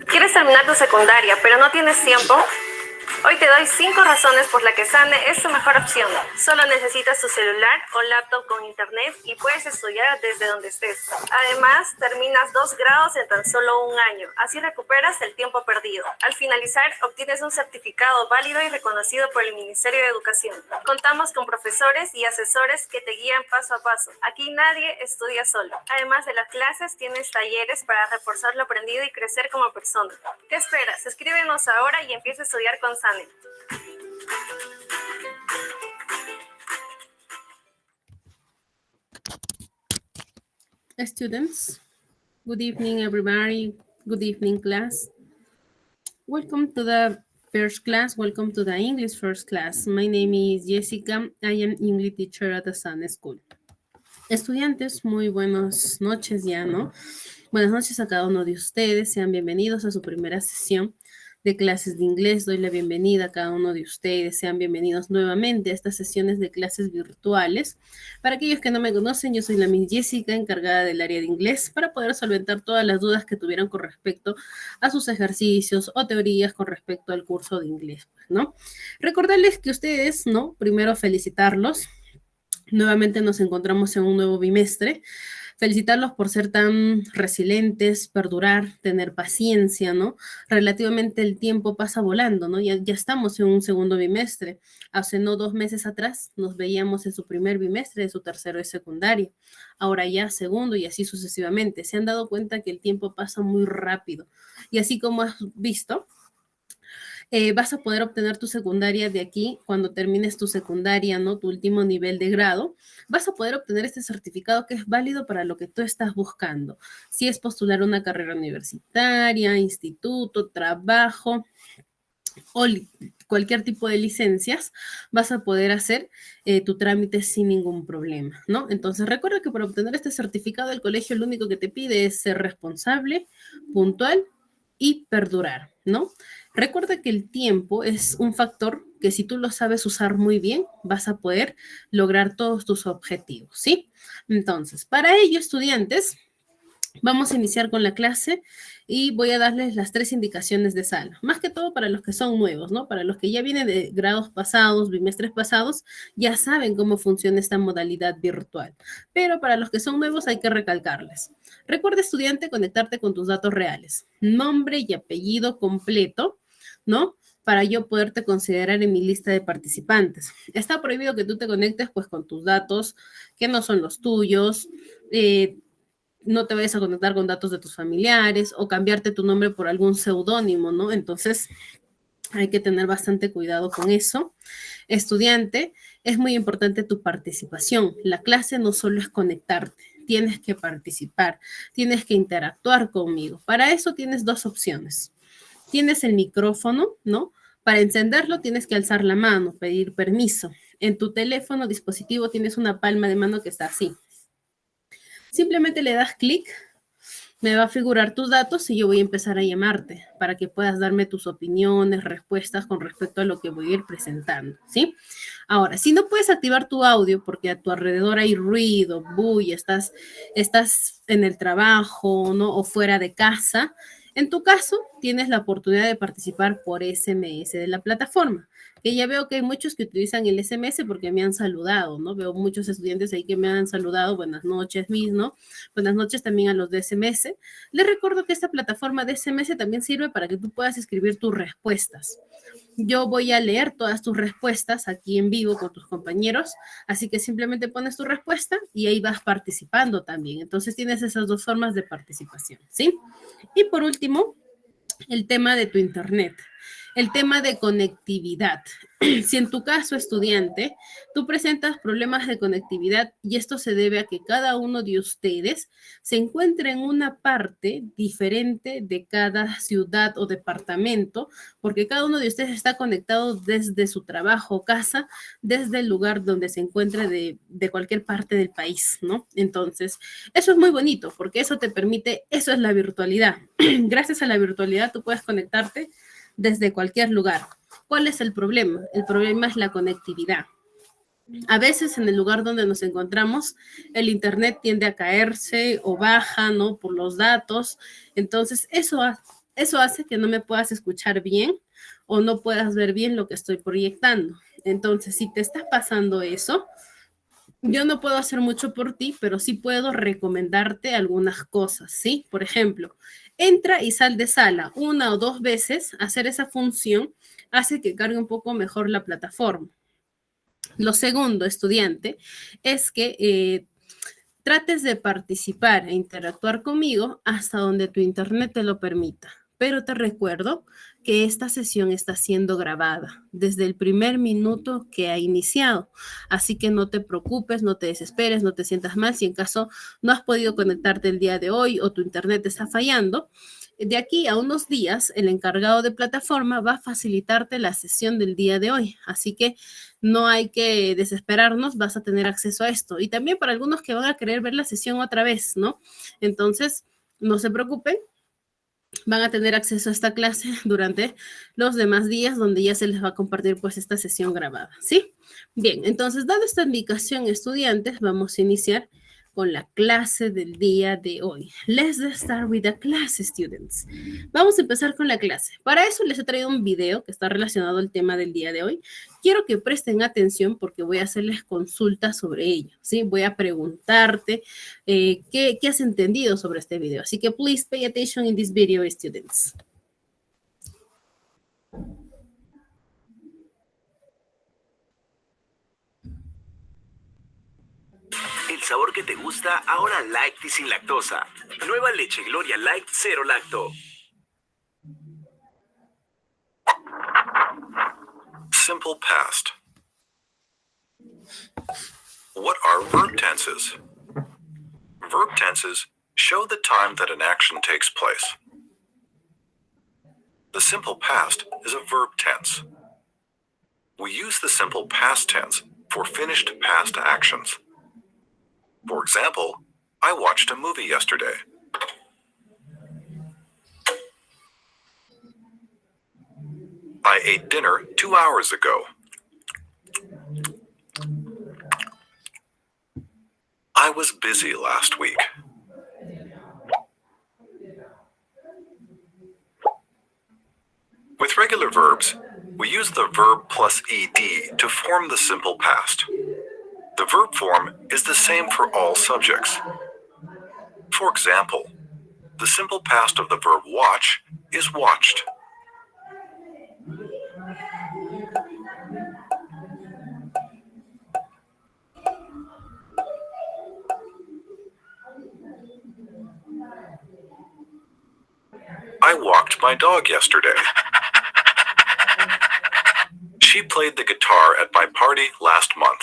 ¿Quieres terminar tu secundaria, pero no tienes tiempo? Hoy te doy 5 razones por las que Sane es tu mejor opción. Solo necesitas tu celular o laptop con internet y puedes estudiar desde donde estés. Además, terminas 2 grados en tan solo un año. Así recuperas el tiempo perdido. Al finalizar, obtienes un certificado válido y reconocido por el Ministerio de Educación. Contamos con profesores y asesores que te guían paso a paso. Aquí nadie estudia solo. Además de las clases, tienes talleres para reforzar lo aprendido y crecer como persona. ¿Qué esperas? Escríbenos ahora y empieza a estudiar con Sane. Students, good evening everybody, good evening class. Welcome to the first class, welcome to the English first class. My name is Jessica, I am English teacher at the Sun School. Estudiantes, muy buenas noches ya, ¿no? Buenas noches a cada uno de ustedes, sean bienvenidos a su primera sesión de clases de inglés. Doy la bienvenida a cada uno de ustedes, sean bienvenidos nuevamente a estas sesiones de clases virtuales. Para aquellos que no me conocen, yo soy la Miss Jessica, encargada del área de inglés, para poder solventar todas las dudas que tuvieran con respecto a sus ejercicios o teorías con respecto al curso de inglés, ¿no? Recordarles que ustedes, ¿no? Primero felicitarlos. Nuevamente nos encontramos en un nuevo bimestre. Felicitarlos por ser tan resilientes, perdurar, tener paciencia, ¿no? Relativamente el tiempo pasa volando, ¿no? Ya estamos en un segundo bimestre. Hace no 2 meses atrás nos veíamos en su primer bimestre de su tercero de secundaria. Ahora ya segundo y así sucesivamente. Se han dado cuenta que el tiempo pasa muy rápido. Y así como has visto, vas a poder obtener tu secundaria de aquí cuando termines tu secundaria, ¿no? Tu último nivel de grado. Vas a poder obtener este certificado que es válido para lo que tú estás buscando. Si es postular una carrera universitaria, instituto, trabajo o cualquier tipo de licencias, vas a poder hacer tu trámite sin ningún problema, ¿no? Entonces, recuerda que para obtener este certificado, el colegio lo único que te pide es ser responsable, puntual y perdurar, ¿no? Recuerda que el tiempo es un factor que si tú lo sabes usar muy bien, vas a poder lograr todos tus objetivos, ¿sí? Entonces, para ello, estudiantes, vamos a iniciar con la clase y voy a darles las 3 indicaciones de sala. Más que todo para los que son nuevos, ¿no? Para los que ya vienen de grados pasados, bimestres pasados, ya saben cómo funciona esta modalidad virtual. Pero para los que son nuevos hay que recalcarles. Recuerda, estudiante, conectarte con tus datos reales. Nombre y apellido completo, ¿no? Para yo poderte considerar en mi lista de participantes. Está prohibido que tú te conectes pues con tus datos que no son los tuyos, no te vayas a conectar con datos de tus familiares o cambiarte tu nombre por algún seudónimo, ¿no? Entonces, hay que tener bastante cuidado con eso. Estudiante, es muy importante tu participación. La clase no solo es conectarte, tienes que participar, tienes que interactuar conmigo. Para eso tienes 2 opciones. Tienes el micrófono, ¿no? Para encenderlo tienes que alzar la mano, pedir permiso. En tu teléfono, dispositivo, tienes una palma de mano que está así. Simplemente le das clic, me va a figurar tus datos y yo voy a empezar a llamarte para que puedas darme tus opiniones, respuestas con respecto a lo que voy a ir presentando, ¿sí? Ahora, si no puedes activar tu audio porque a tu alrededor hay ruido, bulla, estás en el trabajo, ¿no? O fuera de casa, en tu caso, tienes la oportunidad de participar por SMS de la plataforma, que ya veo que hay muchos que utilizan el SMS porque me han saludado, ¿no? Veo muchos estudiantes ahí que me han saludado, buenas noches, Miss, ¿no? Buenas noches también a los de SMS. Les recuerdo que esta plataforma de SMS también sirve para que tú puedas escribir tus respuestas. Yo voy a leer todas tus respuestas aquí en vivo con tus compañeros, así que simplemente pones tu respuesta y ahí vas participando también. Entonces tienes esas 2 formas de participación, ¿sí? Y por último, el tema de tu internet, el tema de conectividad. Si en tu caso, estudiante, tú presentas problemas de conectividad y esto se debe a que cada uno de ustedes se encuentra en una parte diferente de cada ciudad o departamento, porque cada uno de ustedes está conectado desde su trabajo o casa, desde el lugar donde se encuentre de cualquier parte del país, ¿no? Entonces, eso es muy bonito porque eso te permite, eso es la virtualidad. Gracias a la virtualidad tú puedes conectarte desde cualquier lugar. ¿Cuál es el problema? El problema es la conectividad. A veces en el lugar donde nos encontramos, el internet tiende a caerse o baja, ¿no? Por los datos. Entonces, eso hace que no me puedas escuchar bien o no puedas ver bien lo que estoy proyectando. Entonces, si te está pasando eso, yo no puedo hacer mucho por ti, pero sí puedo recomendarte algunas cosas, ¿sí? Por ejemplo, entra y sal de sala una o dos veces, hacer esa función hace que cargue un poco mejor la plataforma. Lo segundo, estudiante, es que trates de participar e interactuar conmigo hasta donde tu internet te lo permita. Pero te recuerdo que esta sesión está siendo grabada desde el primer minuto que ha iniciado. Así que no te preocupes, no te desesperes, no te sientas mal si en caso no has podido conectarte el día de hoy o tu internet está fallando. De aquí a unos días, el encargado de plataforma va a facilitarte la sesión del día de hoy. Así que no hay que desesperarnos, vas a tener acceso a esto. Y también para algunos que van a querer ver la sesión otra vez, ¿no? Entonces, no se preocupen, van a tener acceso a esta clase durante los demás días donde ya se les va a compartir pues esta sesión grabada, ¿sí? Bien, entonces, dada esta indicación, estudiantes, vamos a iniciar con la clase del día de hoy. Let's start with the class, students. Vamos a empezar con la clase. Para eso les he traído un video que está relacionado al tema del día de hoy. Quiero que presten atención porque voy a hacerles consultas sobre ello, ¿sí? Voy a preguntarte ¿qué has entendido sobre este video? Así que please pay attention in this video, students. El sabor que te gusta, ahora light y sin lactosa. Nueva leche Gloria Light Cero Lacto. Simple past. What are verb tenses? Verb tenses show the time that an action takes place. The simple past is a verb tense. We use the simple past tense for finished past actions. For example, I watched a movie yesterday. I ate dinner 2 hours ago. I was busy last week. With regular verbs, we use the verb plus ed to form the simple past. The verb form is the same for all subjects. For example, the simple past of the verb watch is watched. I walked my dog yesterday. She played the guitar at my party last month.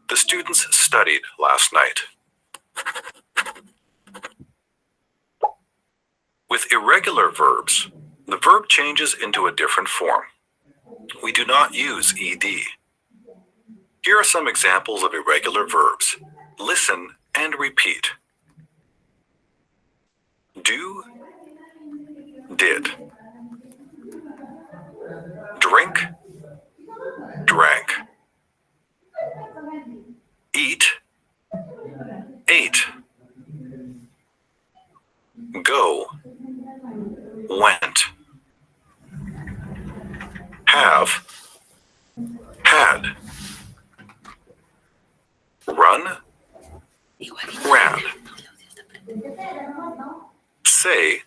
The students studied last night. With irregular verbs, the verb changes into a different form. We do not use ed. Here are some examples of irregular verbs. Listen and repeat. Do, did. Drink, drank. Eat, ate. Go, went. Have, had. Run, ran. Say,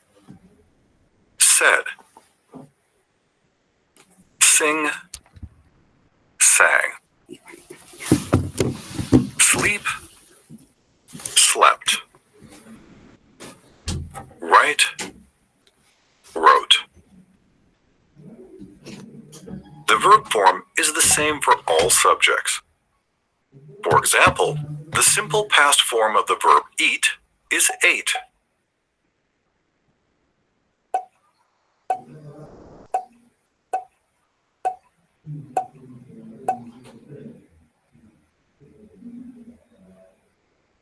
said. Sing, sang. Sleep, slept. Write, wrote. The verb form is the same for all subjects. For example, the simple past form of the verb eat is ate.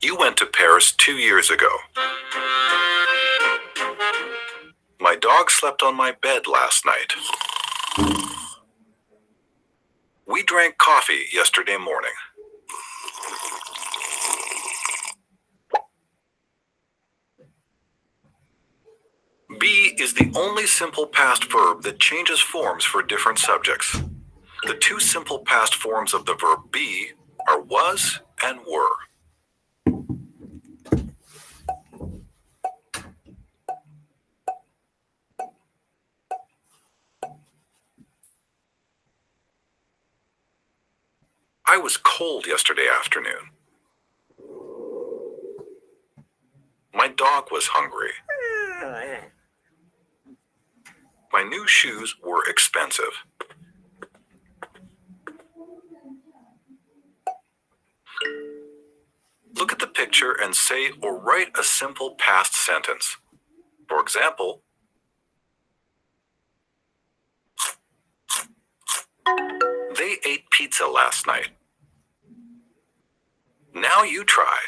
You went to Paris 2 years ago. My dog slept on my bed last night. We drank coffee yesterday morning. Be is the only simple past verb that changes forms for different subjects. The two simple past forms of the verb be are was and were. I was cold yesterday afternoon. My dog was hungry. My new shoes were expensive. Look at the picture and say or write a simple past sentence. For example, they ate pizza last night. Now you try.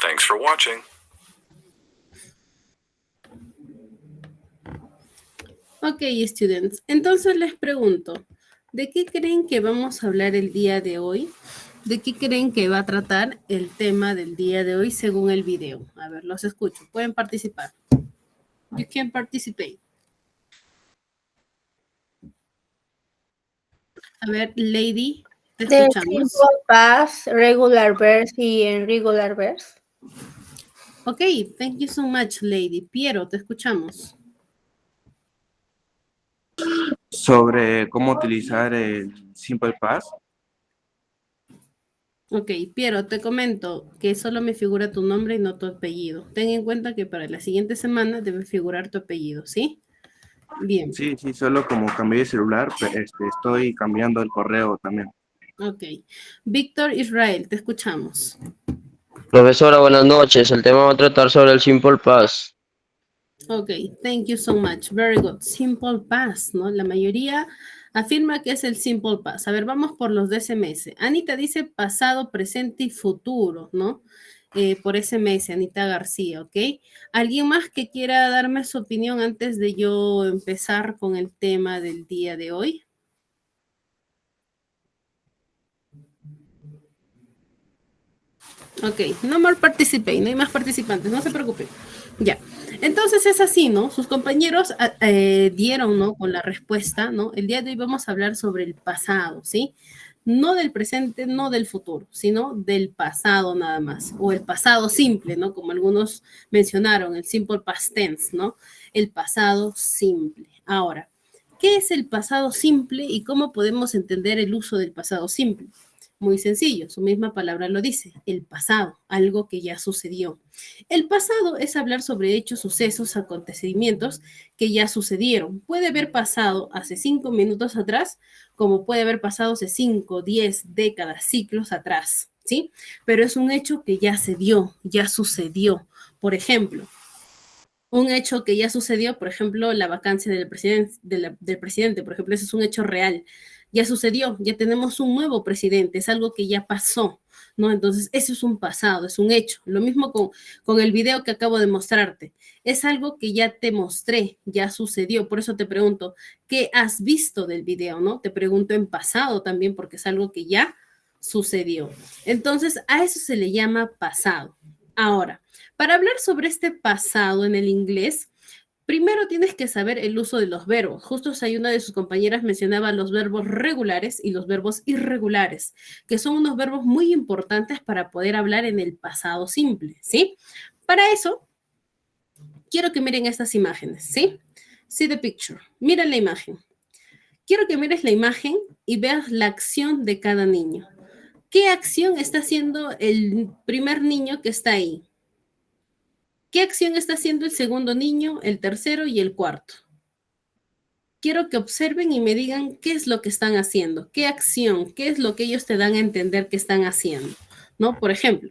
Thanks for watching. Ok, students. Entonces les pregunto, ¿de qué creen que vamos a hablar el día de hoy? ¿De qué creen que va a tratar el tema del día de hoy según el video? A ver, los escucho. Pueden participar. You can participate. A ver, Lady, te The escuchamos. simple past, regular verse y irregular verse. Ok, thank you so much, Lady. Piero, te escuchamos. Sobre cómo utilizar el Simple Past. Ok, Piero, te comento que solo me figura tu nombre y no tu apellido. Ten en cuenta que para la siguiente semana debe figurar tu apellido, ¿sí? Bien. Sí, solo como cambié de celular, estoy cambiando el correo también. Ok. Víctor Israel, te escuchamos. Profesora, buenas noches. El tema va a tratar sobre el Simple Past. Ok, thank you so much. Very good. Simple past, ¿no? La mayoría afirma que es el simple past. A ver, vamos por los de SMS. Anita dice pasado, presente y futuro, ¿no? Por SMS, Anita García, ¿ok? ¿Alguien más que quiera darme su opinión antes de yo empezar con el tema del día de hoy? Ok, no more participate, no hay más participantes, no se preocupen. Ya, entonces es así, ¿no? Sus compañeros dieron, ¿no? Con la respuesta, ¿no? El día de hoy vamos a hablar sobre el pasado, ¿sí? No del presente, no del futuro, sino del pasado nada más, o el pasado simple, ¿no? Como algunos mencionaron, el simple past tense, ¿no? El pasado simple. Ahora, ¿qué es el pasado simple y cómo podemos entender el uso del pasado simple? Muy sencillo, su misma palabra lo dice, el pasado, algo que ya sucedió. El pasado es hablar sobre hechos, sucesos, acontecimientos que ya sucedieron. Puede haber pasado hace 5 minutos atrás, como puede haber pasado hace 5, 10 décadas, ciclos atrás, ¿sí? Pero es un hecho que ya se dio, ya sucedió. Por ejemplo, un hecho que ya sucedió, por ejemplo, la vacancia del presidente, por ejemplo, ese es un hecho real. Ya sucedió, ya tenemos un nuevo presidente, es algo que ya pasó. ¿no? Entonces, eso es un pasado, es un hecho. Lo mismo con el video que acabo de mostrarte. Es algo que ya te mostré, ya sucedió. Por eso te pregunto, ¿qué has visto del video, no? Te pregunto en pasado también porque es algo que ya sucedió. Entonces, a eso se le llama pasado. Ahora, para hablar sobre este pasado en el inglés, primero tienes que saber el uso de los verbos. Justo ahí una de sus compañeras mencionaba los verbos regulares y los verbos irregulares, que son unos verbos muy importantes para poder hablar en el pasado simple, ¿sí? Para eso, quiero que miren estas imágenes, ¿sí? See the picture. Mira la imagen. Quiero que mires la imagen y veas la acción de cada niño. ¿Qué acción está haciendo el primer niño que está ahí? ¿Qué acción está haciendo el segundo niño, el tercero y el cuarto? Quiero que observen y me digan qué es lo que están haciendo, qué acción, qué es lo que ellos te dan a entender que están haciendo, ¿no? Por ejemplo,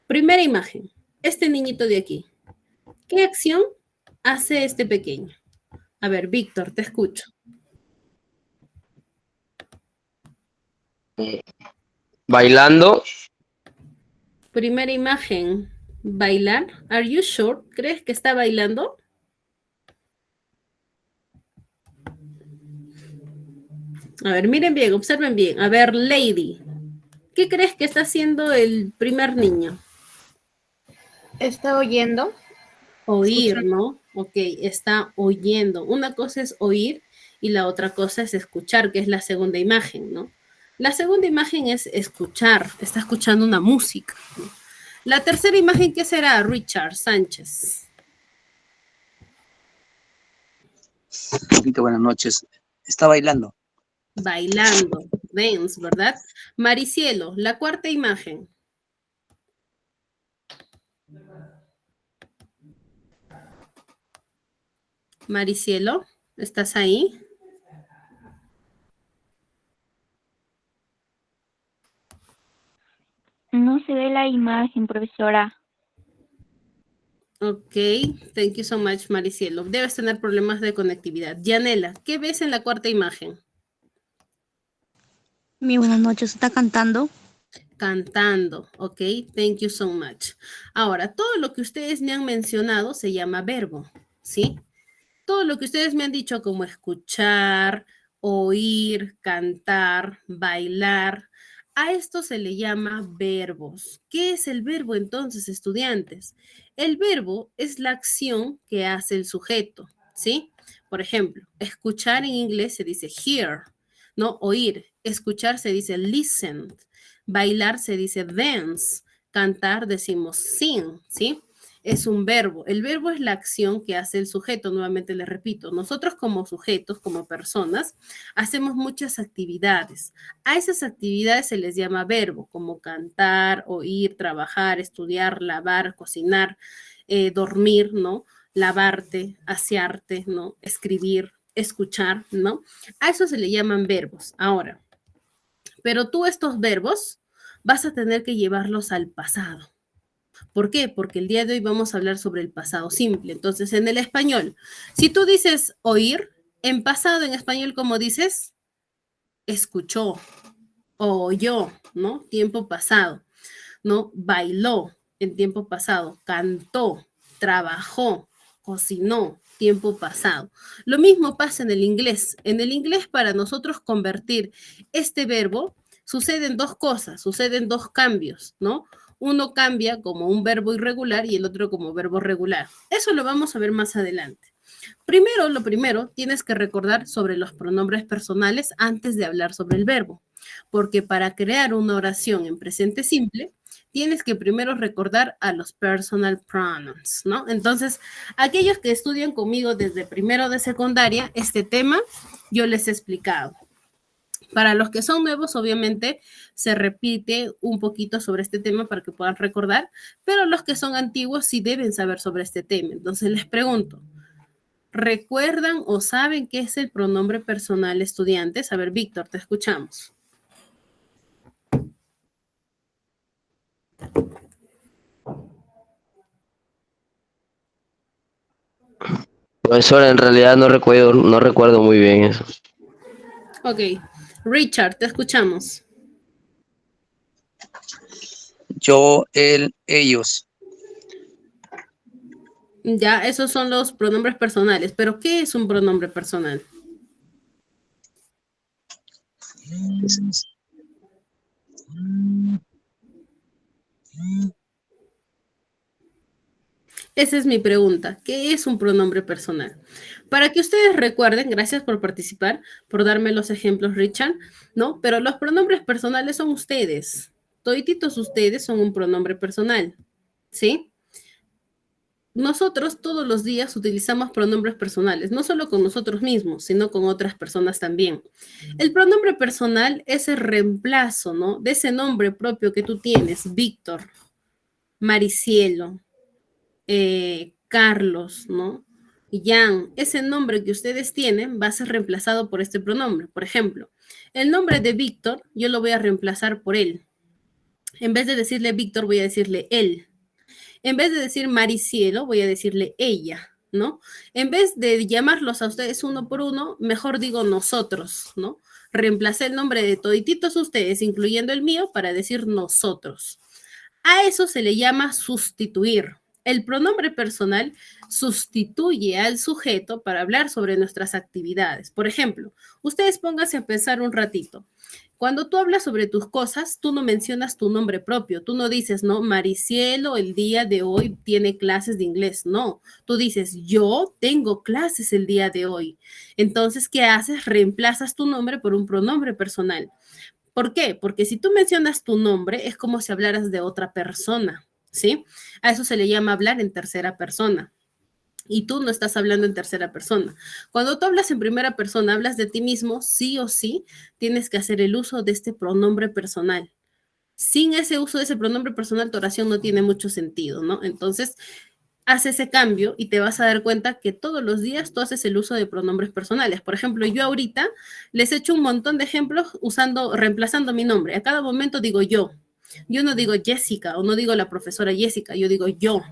primera imagen, este niñito de aquí. ¿Qué acción hace este pequeño? A ver, Víctor, te escucho. Bailando, Primera imagen, bailar. Are you sure? ¿Crees que está bailando? A ver, miren bien, observen bien. A ver, Lady, ¿qué crees que está haciendo el primer niño? ¿Está oyendo? Oír, Escuchando. ¿no? Ok, está oyendo. Una cosa es oír y la otra cosa es escuchar, que es la segunda imagen, ¿no? La segunda imagen es escuchar, está escuchando una música, ¿no? La tercera imagen, ¿qué será? Richard Sánchez. Buenas noches. Está bailando. Bailando, dance, ¿verdad? Maricielo, la cuarta imagen. Maricielo, ¿estás ahí? No se ve la imagen, profesora. Ok, thank you so much, Maricielo. Debes tener problemas de conectividad. Yanela, ¿qué ves en la cuarta imagen? Mi buenas noches, ¿está cantando? Cantando, ok, thank you so much. Ahora, todo lo que ustedes me han mencionado se llama verbo, ¿sí? Todo lo que ustedes me han dicho como escuchar, oír, cantar, bailar, a esto se le llama verbos. ¿Qué es el verbo entonces, estudiantes? El verbo es la acción que hace el sujeto, ¿sí? Por ejemplo, escuchar en inglés se dice hear, ¿no? Oír. Escuchar se dice listen. Bailar se dice dance. Cantar decimos sing, ¿sí? Es un verbo. El verbo es la acción que hace el sujeto. Nuevamente les repito, nosotros como sujetos, como personas, hacemos muchas actividades. A esas actividades se les llama verbo, como cantar, oír, trabajar, estudiar, lavar, cocinar, dormir, ¿no? Lavarte, asearte, ¿no? Escribir, escuchar, ¿no? A eso se le llaman verbos. Ahora, pero tú estos verbos vas a tener que llevarlos al pasado. ¿Por qué? Porque el día de hoy vamos a hablar sobre el pasado simple. Entonces, en el español, si tú dices oír, en pasado, en español, ¿cómo dices? Escuchó o oyó, ¿no? Tiempo pasado, ¿no? Bailó en tiempo pasado, cantó, trabajó, cocinó, tiempo pasado. Lo mismo pasa en el inglés. En el inglés, para nosotros convertir este verbo, suceden dos cosas, suceden dos cambios, ¿no? Uno cambia como un verbo irregular y el otro como verbo regular. Eso lo vamos a ver más adelante. Primero, lo primero, tienes que recordar sobre los pronombres personales antes de hablar sobre el verbo, porque para crear una oración en presente simple, tienes que primero recordar a los personal pronouns, ¿no? Entonces, aquellos que estudian conmigo desde primero de secundaria, este tema yo les he explicado. Para los que son nuevos, obviamente, se repite un poquito sobre este tema para que puedan recordar, pero los que son antiguos sí deben saber sobre este tema. Entonces, les pregunto, ¿recuerdan o saben qué es el pronombre personal estudiantes? A ver, Víctor, te escuchamos. profesora, en realidad no recuerdo muy bien eso. Ok, Richard, te escuchamos. yo, él, ellos. Ya, esos son los pronombres personales. Pero, ¿qué es un pronombre personal? Esa es mi pregunta. ¿Qué es un pronombre personal? Para que ustedes recuerden, gracias por participar, por darme los ejemplos, Richard, ¿no? Pero los pronombres personales son ustedes. Todititos ustedes son un pronombre personal, ¿sí? Nosotros todos los días utilizamos pronombres personales, no solo con nosotros mismos, sino con otras personas también. El pronombre personal es el reemplazo, ¿no? De ese nombre propio que tú tienes, Víctor, Maricielo, Carlos, ¿no? Jan, ese nombre que ustedes tienen va a ser reemplazado por este pronombre. Por ejemplo, el nombre de Víctor, yo lo voy a reemplazar por él. En vez de decirle Víctor, voy a decirle él. En vez de decir Maricielo, voy a decirle ella, ¿no? En vez de llamarlos a ustedes uno por uno, mejor digo nosotros, ¿no? Reemplacé el nombre de todititos ustedes, incluyendo el mío, para decir nosotros. A eso se le llama sustituir. El pronombre personal sustituye al sujeto para hablar sobre nuestras actividades. Por ejemplo, ustedes pónganse a pensar un ratito. Cuando tú hablas sobre tus cosas, tú no mencionas tu nombre propio. Tú no dices, no, Maricielo el día de hoy tiene clases de inglés. No, tú dices, yo tengo clases el día de hoy. Entonces, ¿qué haces? Reemplazas tu nombre por un pronombre personal. ¿Por qué? Porque si tú mencionas tu nombre, es como si hablaras de otra persona, ¿sí? A eso se le llama hablar en tercera persona. Y tú no estás hablando en tercera persona. Cuando tú hablas en primera persona, hablas de ti mismo, sí o sí, tienes que hacer el uso de este pronombre personal. Sin ese uso de ese pronombre personal, tu oración no tiene mucho sentido, ¿no? Entonces, haz ese cambio y te vas a dar cuenta que todos los días tú haces el uso de pronombres personales. Por ejemplo, yo ahorita les he hecho un montón de ejemplos reemplazando mi nombre. A cada momento digo yo. Yo no digo Jessica o no digo la profesora Jessica, yo digo yo.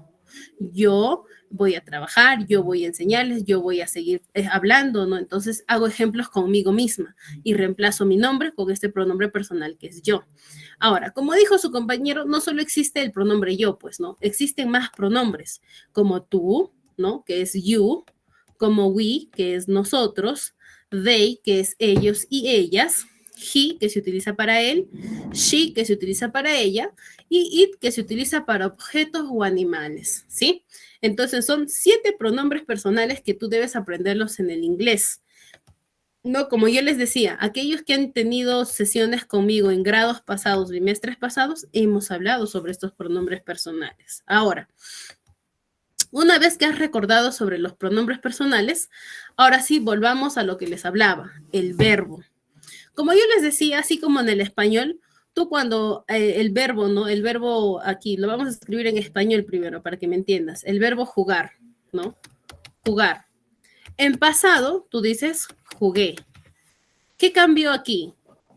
Yo voy a trabajar, yo voy a enseñarles, yo voy a seguir hablando, ¿no? Entonces hago ejemplos conmigo misma y reemplazo mi nombre con este pronombre personal que es yo. Ahora, como dijo su compañero, no solo existe el pronombre yo, pues, ¿no? Existen más pronombres, como tú, ¿no? Que es you, como we, que es nosotros, they, que es ellos y ellas, he, que se utiliza para él, she, que se utiliza para ella, y it, que se utiliza para objetos o animales, ¿sí? Entonces, son 7 pronombres personales que tú debes aprenderlos en el inglés. No, como yo les decía, aquellos que han tenido sesiones conmigo en grados pasados, bimestres pasados, hemos hablado sobre estos pronombres personales. Ahora, una vez que has recordado sobre los pronombres personales, ahora sí volvamos a lo que les hablaba, el verbo. Como yo les decía, así como en el español, tú cuando el verbo, ¿no? El verbo aquí, lo vamos a escribir en español primero para que me entiendas. El verbo jugar, ¿no? Jugar. En pasado, tú dices jugué. ¿Qué cambió aquí?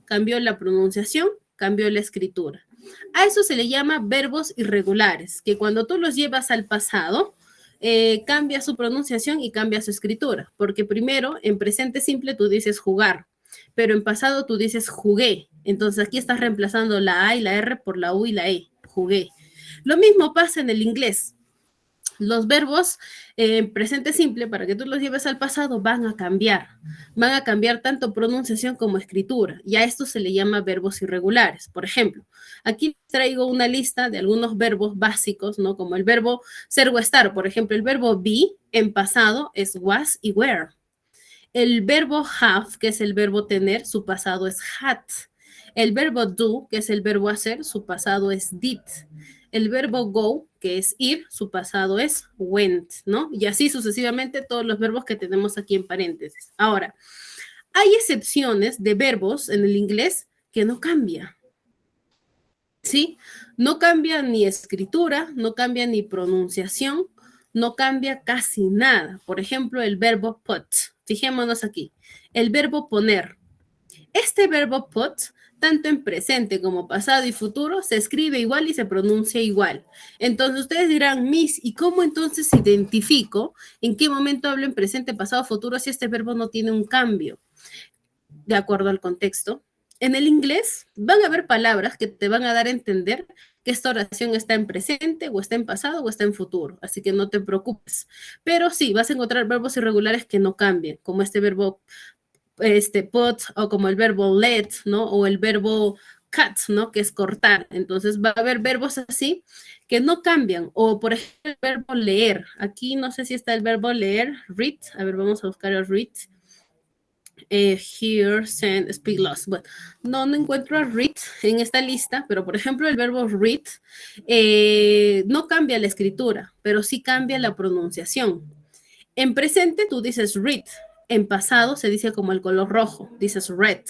Cambió la pronunciación, cambió la escritura. A eso se le llama verbos irregulares, que cuando tú los llevas al pasado, cambia su pronunciación y cambia su escritura, porque primero, en presente simple, tú dices jugar, pero en pasado tú dices jugué. Entonces aquí estás reemplazando la A y la R por la U y la E, jugué. Lo mismo pasa en el inglés. Los verbos en presente simple, para que tú los lleves al pasado, van a cambiar. Van a cambiar tanto pronunciación como escritura. Y a esto se le llama verbos irregulares. Por ejemplo, aquí traigo una lista de algunos verbos básicos, ¿no? Como el verbo ser o estar. Por ejemplo, el verbo be en pasado es was y were. El verbo have, que es el verbo tener, su pasado es had. El verbo do, que es el verbo hacer, su pasado es did. El verbo go, que es ir, su pasado es went, ¿no? Y así sucesivamente todos los verbos que tenemos aquí en paréntesis. Ahora, hay excepciones de verbos en el inglés que no cambian, ¿sí? No cambia ni escritura, no cambia ni pronunciación, no cambia casi nada. Por ejemplo, el verbo put. Fijémonos aquí. El verbo poner. Este verbo put, tanto en presente como pasado y futuro, se escribe igual y se pronuncia igual. Entonces ustedes dirán, Miss, ¿y cómo entonces identifico en qué momento hablo en presente, pasado, futuro si este verbo no tiene un cambio? De acuerdo al contexto. En el inglés van a haber palabras que te van a dar a entender que esta oración está en presente o está en pasado o está en futuro, así que no te preocupes. Pero sí, vas a encontrar verbos irregulares que no cambien, como este verbo put o como el verbo let, ¿no? O el verbo cut, ¿no? Que es cortar. Entonces va a haber verbos así que no cambian. O por ejemplo el verbo leer. Aquí no sé si está el verbo leer, read. A ver, vamos a buscar el read. Hear, send, speak, lost. Bueno, no encuentro a read en esta lista, pero por ejemplo el verbo read no cambia la escritura, pero sí cambia la pronunciación. En presente tú dices read, en pasado se dice como el color rojo, dices red,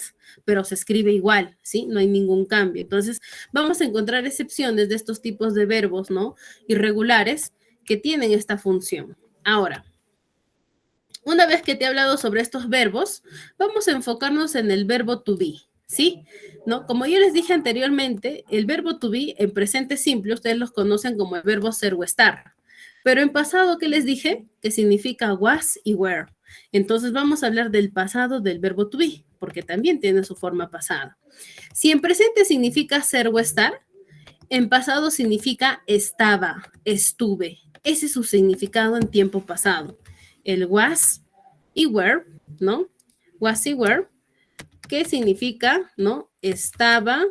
pero se escribe igual, ¿sí? No hay ningún cambio. Entonces vamos a encontrar excepciones de estos tipos de verbos, ¿no? Irregulares que tienen esta función. Ahora, una vez que te he hablado sobre estos verbos, vamos a enfocarnos en el verbo to be, ¿sí? ¿No? Como yo les dije anteriormente, el verbo to be en presente simple, ustedes los conocen como el verbo ser o estar. Pero en pasado, ¿qué les dije? Que significa was y were. Entonces vamos a hablar del pasado del verbo to be, porque también tiene su forma pasada. Si en presente significa ser o estar, en pasado significa estaba, estuve. Ese es su significado en tiempo pasado. El was y were, ¿no? Was y were, que significa, ¿no? Estaba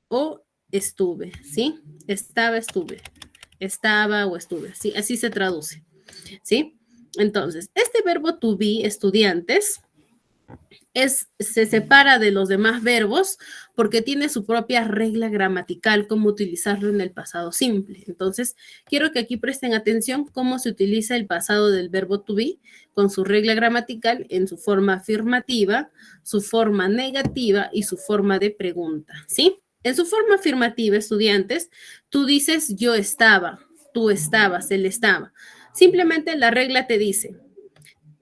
o estuve, ¿sí? Estaba, estuve. Estaba o estuve, ¿sí? Así se traduce, ¿sí? Entonces, este verbo to be, estudiantes, se separa de los demás verbos porque tiene su propia regla gramatical, cómo utilizarlo en el pasado simple. Entonces, quiero que aquí presten atención cómo se utiliza el pasado del verbo to be con su regla gramatical en su forma afirmativa, su forma negativa y su forma de pregunta, ¿sí? En su forma afirmativa, estudiantes, tú dices yo estaba, tú estabas, él estaba. Simplemente la regla te dice,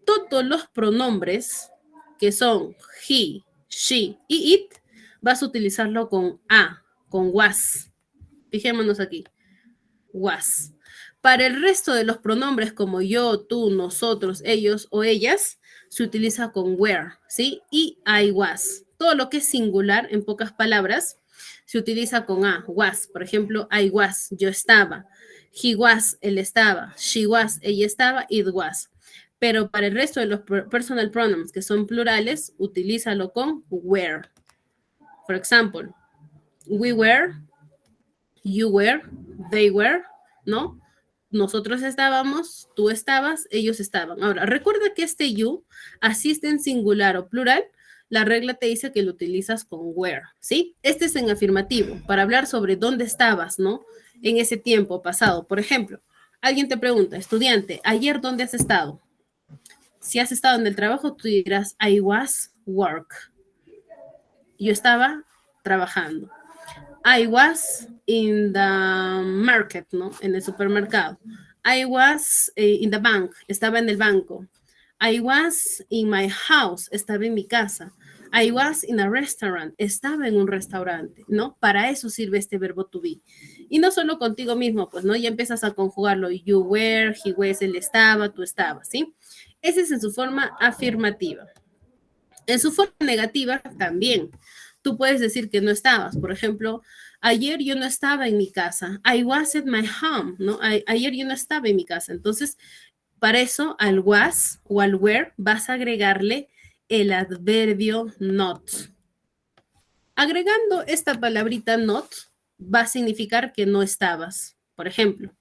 todos los pronombres que son he, she y it, vas a utilizarlo con a, con was. Fijémonos aquí, was. Para el resto de los pronombres como yo, tú, nosotros, ellos o ellas, se utiliza con were, ¿sí? Y I was. Todo lo que es singular, en pocas palabras, se utiliza con a, was. Por ejemplo, I was, yo estaba. He was, él estaba. She was, ella estaba. It was. Pero para el resto de los personal pronouns que son plurales, utilízalo con were. For example, we were, you were, they were, ¿no? Nosotros estábamos, tú estabas, ellos estaban. Ahora, recuerda que este you, así esté en singular o plural, la regla te dice que lo utilizas con were, ¿sí? Este es en afirmativo, para hablar sobre dónde estabas, ¿no? En ese tiempo pasado. Por ejemplo, alguien te pregunta, estudiante, ¿ayer dónde has estado? Si has estado en el trabajo, tú dirás, I was work. Yo estaba trabajando. I was in the market, ¿no? En el supermercado. I was in the bank. Estaba en el banco. I was in my house. Estaba en mi casa. I was in a restaurant. Estaba en un restaurante, ¿no? Para eso sirve este verbo to be. Y no solo contigo mismo, pues, ¿no? Ya empiezas a conjugarlo. You were, he was, él estaba, tú estabas, ¿sí? Ese es en su forma afirmativa. En su forma negativa también. Tú puedes decir que no estabas. Por ejemplo, ayer yo no estaba en mi casa. I was at my home, ¿no? Ayer yo no estaba en mi casa. Entonces, para eso, al was o al were vas a agregarle el adverbio not. Agregando esta palabrita not va a significar que no estabas. Por ejemplo,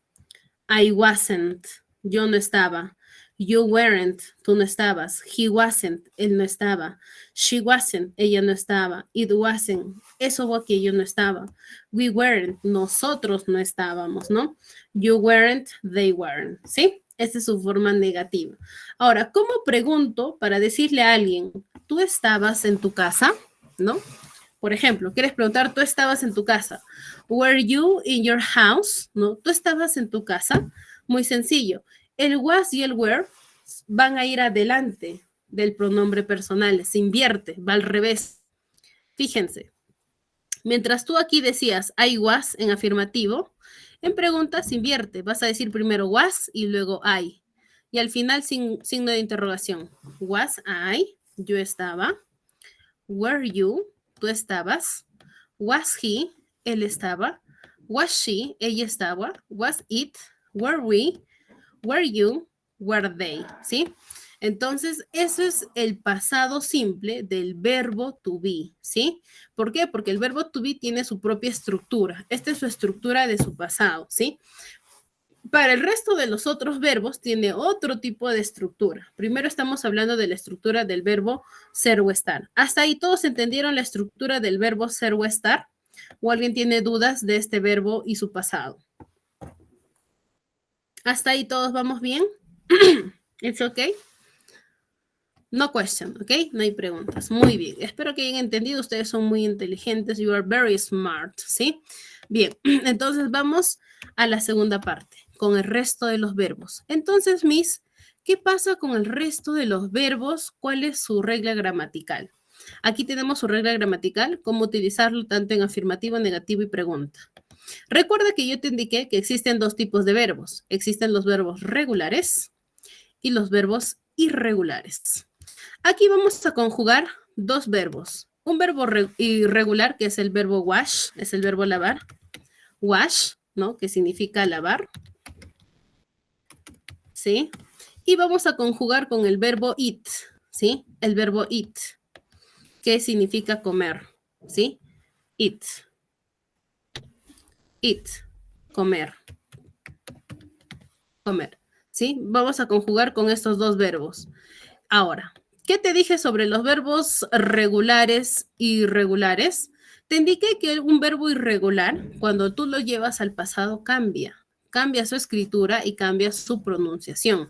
I wasn't, yo no estaba. You weren't, tú no estabas. He wasn't, él no estaba. She wasn't, ella no estaba. It wasn't, eso o aquello no estaba. We weren't, nosotros no estábamos, ¿no? You weren't, they weren't, ¿sí? Esa es su forma negativa. Ahora, ¿cómo pregunto para decirle a alguien, ¿tú estabas en tu casa? ¿No? Por ejemplo, quieres preguntar, ¿tú estabas en tu casa? Were you in your house? ¿No? ¿Tú estabas en tu casa? Muy sencillo. El was y el were van a ir adelante del pronombre personal, se invierte, va al revés. Fíjense, mientras tú aquí decías I was en afirmativo, en pregunta se invierte, vas a decir primero was y luego I. Y al final signo de interrogación. Was I, yo estaba. Were you, tú estabas. Was he, él estaba. Was she, ella estaba. Was it, were we, were you, were they, ¿sí? Entonces, eso es el pasado simple del verbo to be, ¿sí? ¿Por qué? Porque el verbo to be tiene su propia estructura. Esta es su estructura de su pasado, ¿sí? Para el resto de los otros verbos tiene otro tipo de estructura. Primero estamos hablando de la estructura del verbo ser o estar. ¿Hasta ahí todos entendieron la estructura del verbo ser o estar? ¿O alguien tiene dudas de este verbo y su pasado? ¿Hasta ahí todos vamos bien? ¿It's okay? No question, ¿ok? No hay preguntas. Muy bien. Espero que hayan entendido. Ustedes son muy inteligentes. You are very smart, ¿sí? Bien, entonces vamos a la segunda parte, con el resto de los verbos. Entonces, Miss, ¿qué pasa con el resto de los verbos? ¿Cuál es su regla gramatical? Aquí tenemos su regla gramatical, cómo utilizarlo tanto en afirmativo, negativo y pregunta. Recuerda que yo te indiqué que existen dos tipos de verbos. Existen los verbos regulares y los verbos irregulares. Aquí vamos a conjugar dos verbos. Un verbo irregular, que es el verbo wash, es el verbo lavar. Wash, ¿no? Que significa lavar. ¿Sí? Y vamos a conjugar con el verbo eat, ¿sí? El verbo eat, que significa comer, ¿sí? Eat. Eat, comer. Comer, ¿sí? Vamos a conjugar con estos dos verbos. Ahora, ¿qué te dije sobre los verbos regulares y irregulares? Te indiqué que un verbo irregular, cuando tú lo llevas al pasado, cambia su escritura y cambia su pronunciación.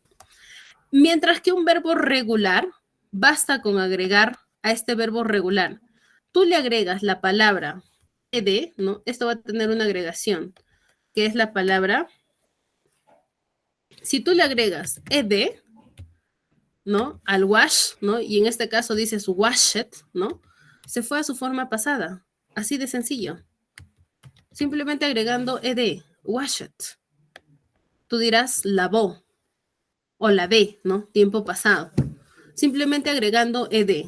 Mientras que un verbo regular, basta con agregar a este verbo regular. Tú le agregas la palabra ed, ¿no? Esto va a tener una agregación, que es la palabra. Si tú le agregas ed, ¿no? Al wash, ¿no? Y en este caso dices washed, ¿no? Se fue a su forma pasada. Así de sencillo. Simplemente agregando ed, washed. Tú dirás lavó o lavé, ¿no? Tiempo pasado. Simplemente agregando ed.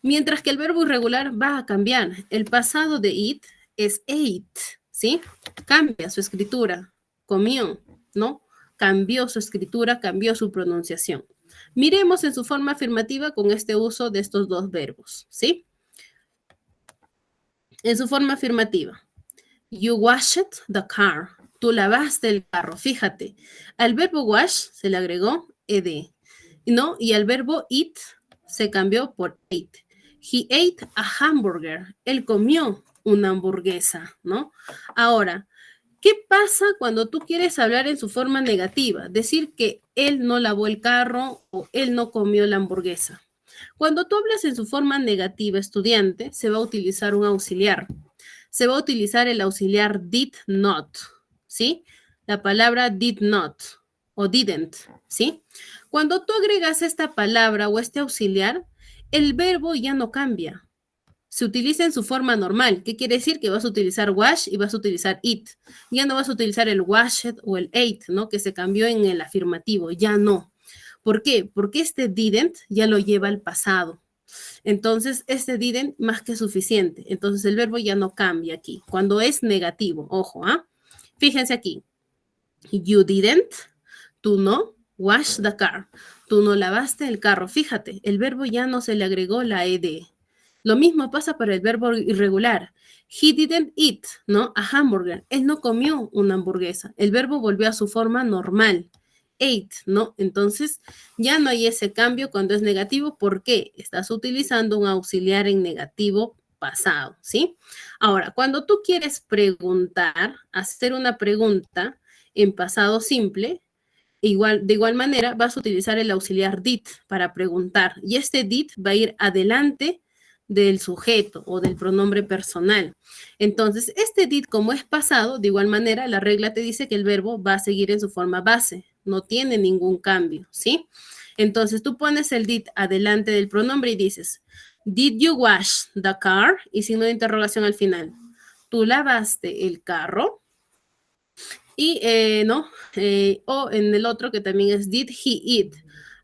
Mientras que el verbo irregular va a cambiar. El pasado de eat es ate, ¿sí? Cambia su escritura. Comió, ¿no? Cambió su escritura, cambió su pronunciación. Miremos en su forma afirmativa con este uso de estos dos verbos, ¿sí? En su forma afirmativa. You washed the car. Tú lavaste el carro. Fíjate, al verbo wash se le agregó ed, ¿no? Y al verbo eat se cambió por ate. He ate a hamburger. Él comió una hamburguesa, ¿no? Ahora, ¿qué pasa cuando tú quieres hablar en su forma negativa? Decir que él no lavó el carro o él no comió la hamburguesa. Cuando tú hablas en su forma negativa, estudiante, se va a utilizar un auxiliar. Se va a utilizar el auxiliar did not, ¿sí? La palabra did not o didn't, ¿sí? Cuando tú agregas esta palabra o este auxiliar, el verbo ya no cambia. Se utiliza en su forma normal. ¿Qué quiere decir? Que vas a utilizar wash y vas a utilizar eat. Ya no vas a utilizar el washed o el ate, ¿no? Que se cambió en el afirmativo. Ya no. ¿Por qué? Porque este didn't ya lo lleva al pasado. Entonces, este didn't más que suficiente. Entonces, el verbo ya no cambia aquí. Cuando es negativo, ojo, ¿ah? Fíjense aquí. You didn't, tú no, wash the car. Tú no lavaste el carro. Fíjate, el verbo ya no se le agregó la ed. Lo mismo pasa para el verbo irregular. He didn't eat, ¿no? A hamburger. Él no comió una hamburguesa. El verbo volvió a su forma normal. Ate, ¿no? Entonces, ya no hay ese cambio cuando es negativo. ¿Por qué? Estás utilizando un auxiliar en negativo pasado, ¿sí? Ahora, cuando tú quieres preguntar, hacer una pregunta en pasado simple, de igual manera vas a utilizar el auxiliar did para preguntar. Y este did va a ir adelante del sujeto o del pronombre personal. Entonces, este did, como es pasado, de igual manera, la regla te dice que el verbo va a seguir en su forma base. No tiene ningún cambio, ¿sí? Entonces, tú pones el did adelante del pronombre y dices, did you wash the car? Y signo de interrogación al final. ¿Tú lavaste el carro? Y, o en el otro que también es, did he eat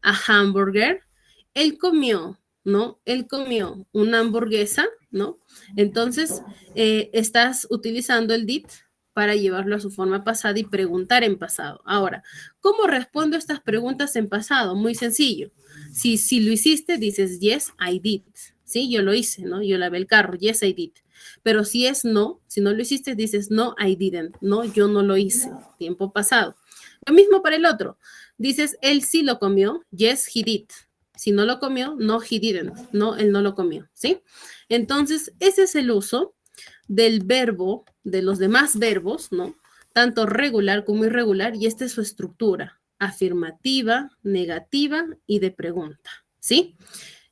a hamburger? Él comió, ¿no? Él comió una hamburguesa, ¿no? Entonces, estás utilizando el did para llevarlo a su forma pasada y preguntar en pasado. Ahora, ¿cómo respondo estas preguntas en pasado? Muy sencillo. Si lo hiciste, dices, yes, I did. Sí, yo lo hice, ¿no? Yo lavé el carro, yes, I did. Pero si es no, si no lo hiciste, dices, no, I didn't. No, yo no lo hice. Tiempo pasado. Lo mismo para el otro. Dices, él sí lo comió, yes, he did. Si no lo comió, no, he didn't. No, él no lo comió, ¿sí? Entonces, ese es el uso del verbo, de los demás verbos, ¿no? Tanto regular como irregular, y esta es su estructura, afirmativa, negativa y de pregunta, ¿sí?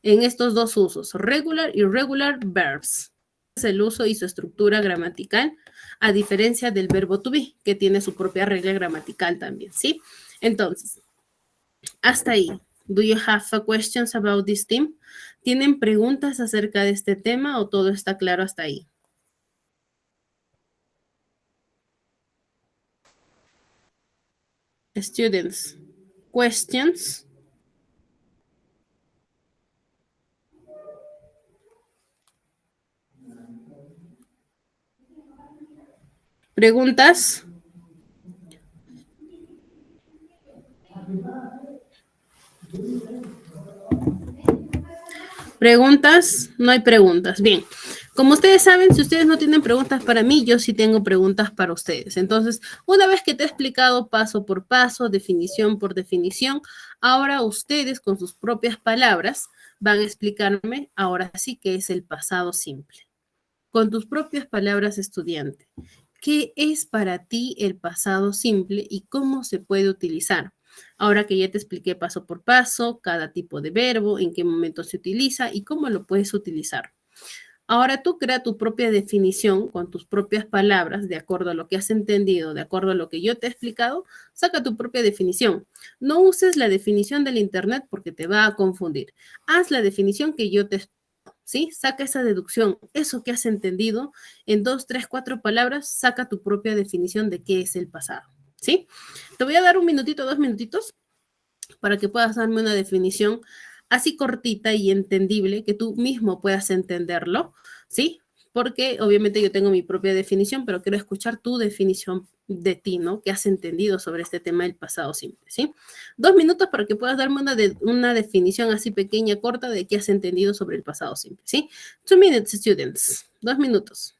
En estos dos usos, regular y irregular verbs. Es el uso y su estructura gramatical, a diferencia del verbo to be, que tiene su propia regla gramatical también, ¿sí? Entonces, hasta ahí. Do you have questions about this theme? ¿Tienen preguntas acerca de este tema o todo está claro hasta ahí? Students, questions? ¿Preguntas? ¿Preguntas? No hay preguntas. Bien. Como ustedes saben, si ustedes no tienen preguntas para mí, yo sí tengo preguntas para ustedes. Entonces, una vez que te he explicado paso por paso, definición por definición, ahora ustedes con sus propias palabras van a explicarme ahora sí qué es el pasado simple. Con tus propias palabras, estudiante, ¿qué es para ti el pasado simple y cómo se puede utilizar? Ahora que ya te expliqué paso por paso, cada tipo de verbo, en qué momento se utiliza y cómo lo puedes utilizar. Ahora tú crea tu propia definición con tus propias palabras, de acuerdo a lo que has entendido, de acuerdo a lo que yo te he explicado, saca tu propia definición. No uses la definición del Internet porque te va a confundir. Haz la definición que yo te explico, ¿sí? Saca esa deducción, eso que has entendido en 2, 3, 4 palabras, saca tu propia definición de qué es el pasado, ¿sí? Te voy a dar 1 minutito, 2 minutitos para que puedas darme una definición así cortita y entendible, que tú mismo puedas entenderlo, ¿sí? Porque obviamente yo tengo mi propia definición, pero quiero escuchar tu definición de ti, ¿no? ¿Qué has entendido sobre este tema del pasado simple, ¿sí? 2 minutos para que puedas darme una definición así pequeña, corta, de qué has entendido sobre el pasado simple, ¿sí? 2 minutes, students. 2 minutos.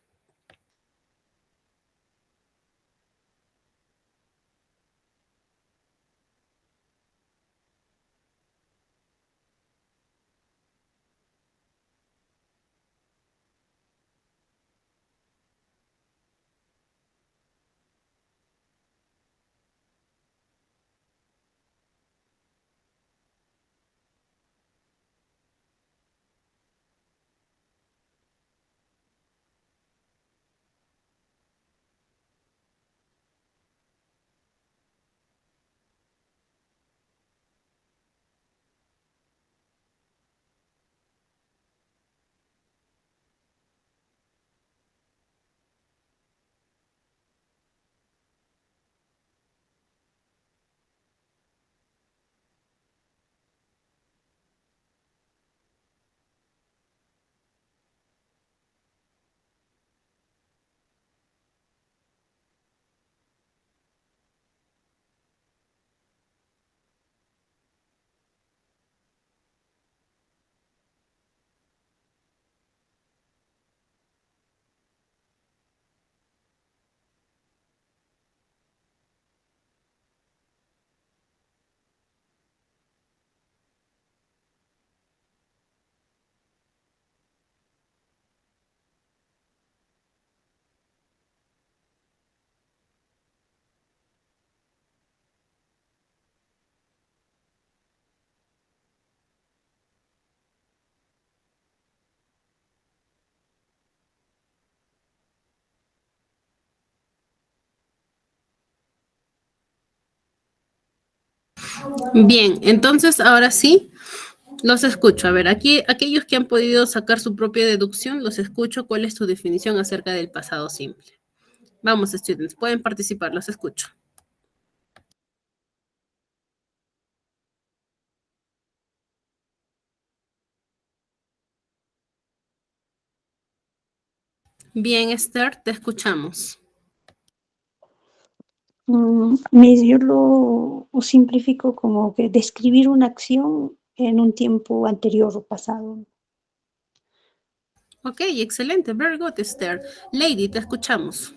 Bien, entonces ahora sí, los escucho. A ver, aquí aquellos que han podido sacar su propia deducción, los escucho. ¿Cuál es tu definición acerca del pasado simple? Vamos, students, pueden participar, los escucho. Bien, Esther, te escuchamos. Yo lo simplifico como que describir una acción en un tiempo anterior o pasado. Ok, excelente. Very good, Esther. Lady, te escuchamos.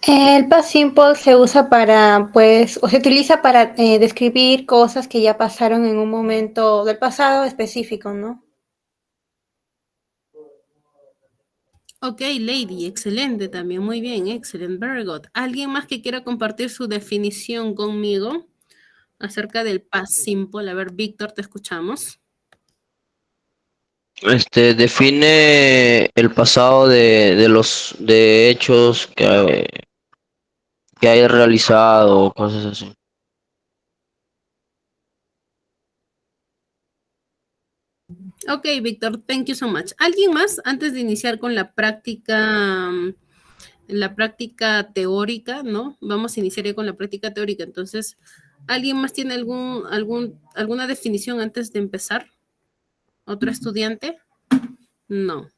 El past simple se usa para, pues, o se utiliza para describir cosas que ya pasaron en un momento del pasado específico, ¿no? Ok, Lady, excelente también. Muy bien, excelente. Very good. ¿Alguien más que quiera compartir su definición conmigo acerca del past simple? A ver, Víctor, te escuchamos. Define el pasado de los de hechos que hay realizado, cosas así. Ok, Víctor, thank you so much. ¿Alguien más antes de iniciar con la práctica teórica, ¿no? Vamos a iniciar ya con la práctica teórica. Entonces, ¿alguien más tiene alguna definición antes de empezar? ¿Otro estudiante? No.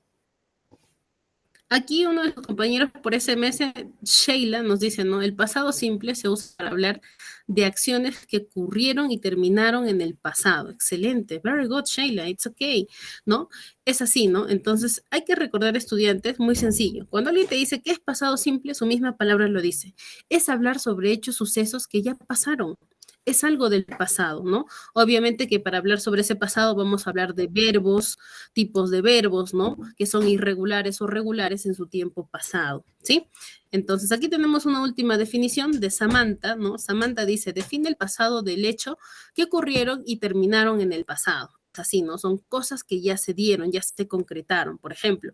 Aquí uno de los compañeros por SMS, Sheila, nos dice, ¿no? El pasado simple se usa para hablar de acciones que ocurrieron y terminaron en el pasado. Excelente. Very good, Sheila. It's okay, ¿no? Es así, ¿no? Entonces, hay que recordar, estudiantes, muy sencillo. Cuando alguien te dice que es pasado simple, su misma palabra lo dice. Es hablar sobre hechos, sucesos que ya pasaron. Es algo del pasado, ¿no? Obviamente que para hablar sobre ese pasado vamos a hablar de verbos, tipos de verbos, ¿no? Que son irregulares o regulares en su tiempo pasado, ¿sí? Entonces, aquí tenemos una última definición de Samantha, ¿no? Samantha dice, define el pasado del hecho que ocurrieron y terminaron en el pasado. Así, ¿no? Son cosas que ya se dieron, ya se concretaron. Por ejemplo,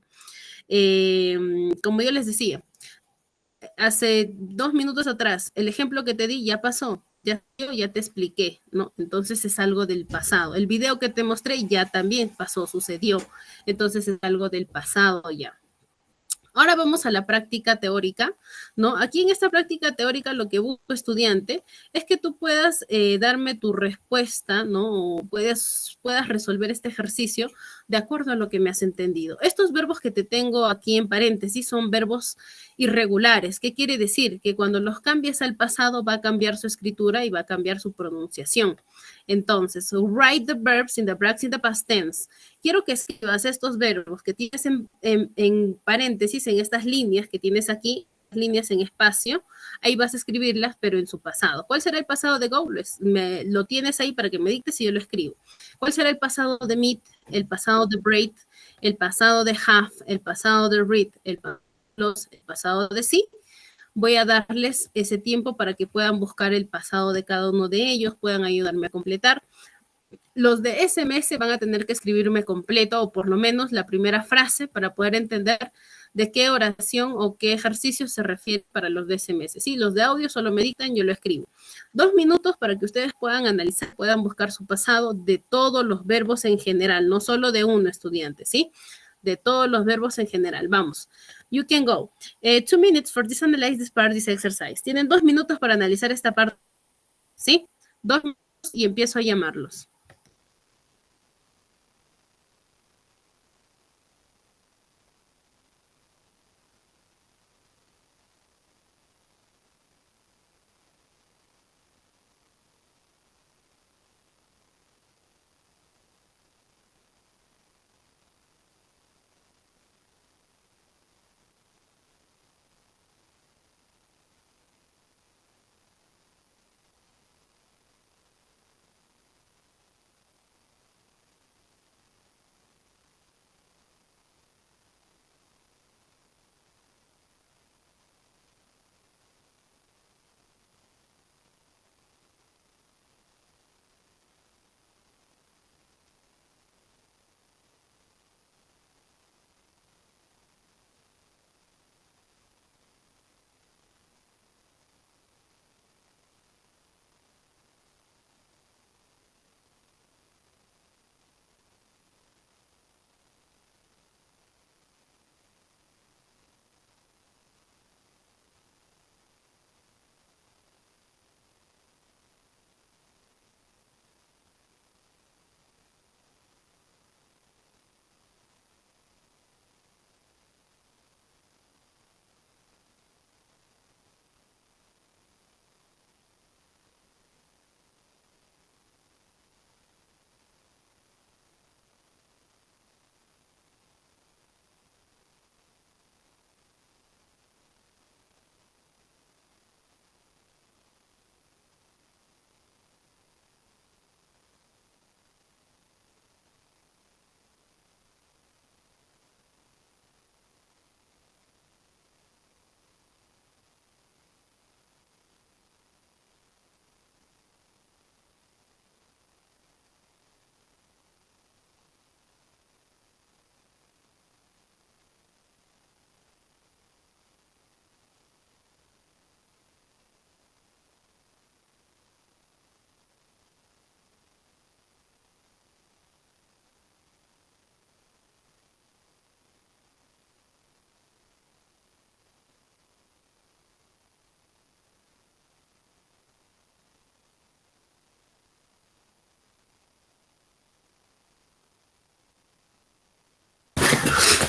como yo les decía, hace 2 minutos atrás, el ejemplo que te di ya pasó, ya te expliqué, ¿no? Entonces es algo del pasado. El video que te mostré ya también pasó, sucedió. Entonces es algo del pasado ya. Ahora vamos a la práctica teórica, ¿no? Aquí en esta práctica teórica lo que busco, estudiante, es que tú puedas darme tu respuesta, ¿no? O puedas resolver este ejercicio de acuerdo a lo que me has entendido. Estos verbos que te tengo aquí en paréntesis son verbos irregulares. ¿Qué quiere decir? Que cuando los cambies al pasado va a cambiar su escritura y va a cambiar su pronunciación. Entonces, so write the verbs in the brackets in the past tense. Quiero que escribas estos verbos que tienes en paréntesis, en estas líneas que tienes aquí, líneas en espacio, ahí vas a escribirlas, pero en su pasado. ¿Cuál será el pasado de go? Lo tienes ahí para que me dictes y yo lo escribo. ¿Cuál será el pasado de meet? El pasado de braid, el pasado de have, el pasado de read, el pasado de sí. Voy a darles ese tiempo para que puedan buscar el pasado de cada uno de ellos, puedan ayudarme a completar. Los de SMS van a tener que escribirme completo o por lo menos la primera frase para poder entender de qué oración o qué ejercicio se refiere para los de SMS. Sí, los de audio solo me dictan, yo lo escribo. 2 minutos para que ustedes puedan analizar, puedan buscar su pasado de todos los verbos en general, no solo de uno estudiante, ¿sí? De todos los verbos en general. Vamos. You can go. 2 minutes for this analyze this part, this exercise. Tienen 2 minutos para analizar esta parte, ¿sí? 2 minutos y empiezo a llamarlos.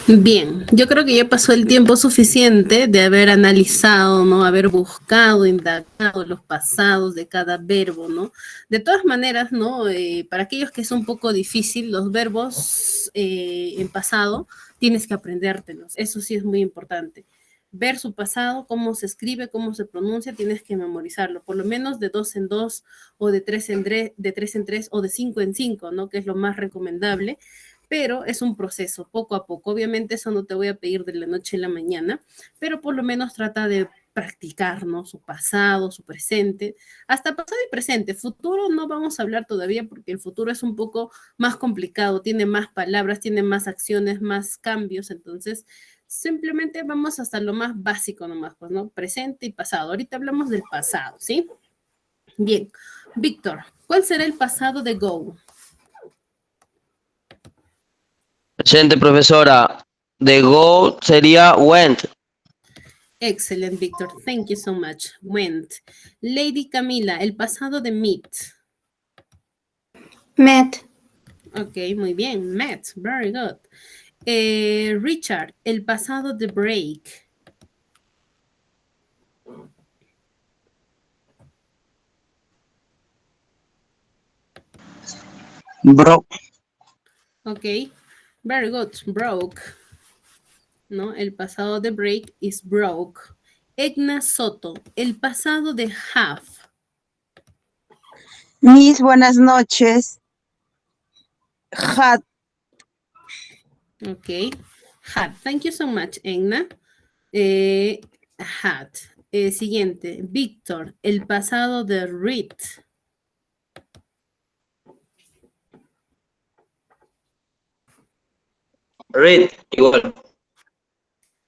Bien, yo creo que ya pasó el tiempo suficiente de haber analizado, ¿no? Haber buscado, indagado los pasados de cada verbo, ¿no? De todas maneras, ¿no? Para aquellos que es un poco difícil, los verbos en pasado, tienes que aprendértelos. Eso sí es muy importante. Ver su pasado, cómo se escribe, cómo se pronuncia, tienes que memorizarlo, por lo menos de 2 en 2 o de 3 en 3, de 3 en 3 o de 5 en 5, ¿no? Que es lo más recomendable, pero es un proceso, poco a poco. Obviamente eso no te voy a pedir de la noche a la mañana, pero por lo menos trata de practicar, ¿no? Su pasado, su presente, hasta pasado y presente. Futuro no vamos a hablar todavía porque el futuro es un poco más complicado, tiene más palabras, tiene más acciones, más cambios, entonces simplemente vamos hasta lo más básico nomás, pues, ¿no? Presente y pasado. Ahorita hablamos del pasado, ¿sí? Bien. Víctor, ¿cuál será el pasado de go? Presente, profesora. The go sería went. Excellent, Víctor. Thank you so much. Went. Lady Camila, el pasado de meet. Met. Ok, muy bien. Met. Very good. Richard, el pasado de break. Broke. Ok, very good. Broke. ¿No? El pasado de break is broke. Egna Soto, el pasado de have. Miss, buenas noches. Had. Ok, had. Thank you so much, Egna. Had. Siguiente, Víctor, el pasado de read. Read, igual.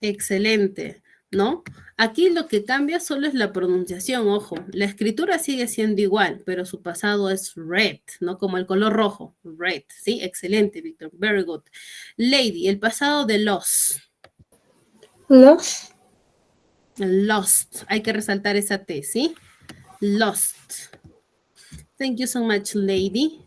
Excelente, ¿no? Aquí lo que cambia solo es la pronunciación, ojo. La escritura sigue siendo igual, pero su pasado es red, ¿no? Como el color rojo, red, ¿sí? Excelente, Víctor, very good. Lady, el pasado de lost. Los. Lost, hay que resaltar esa T, ¿sí? Lost. Thank you so much, lady.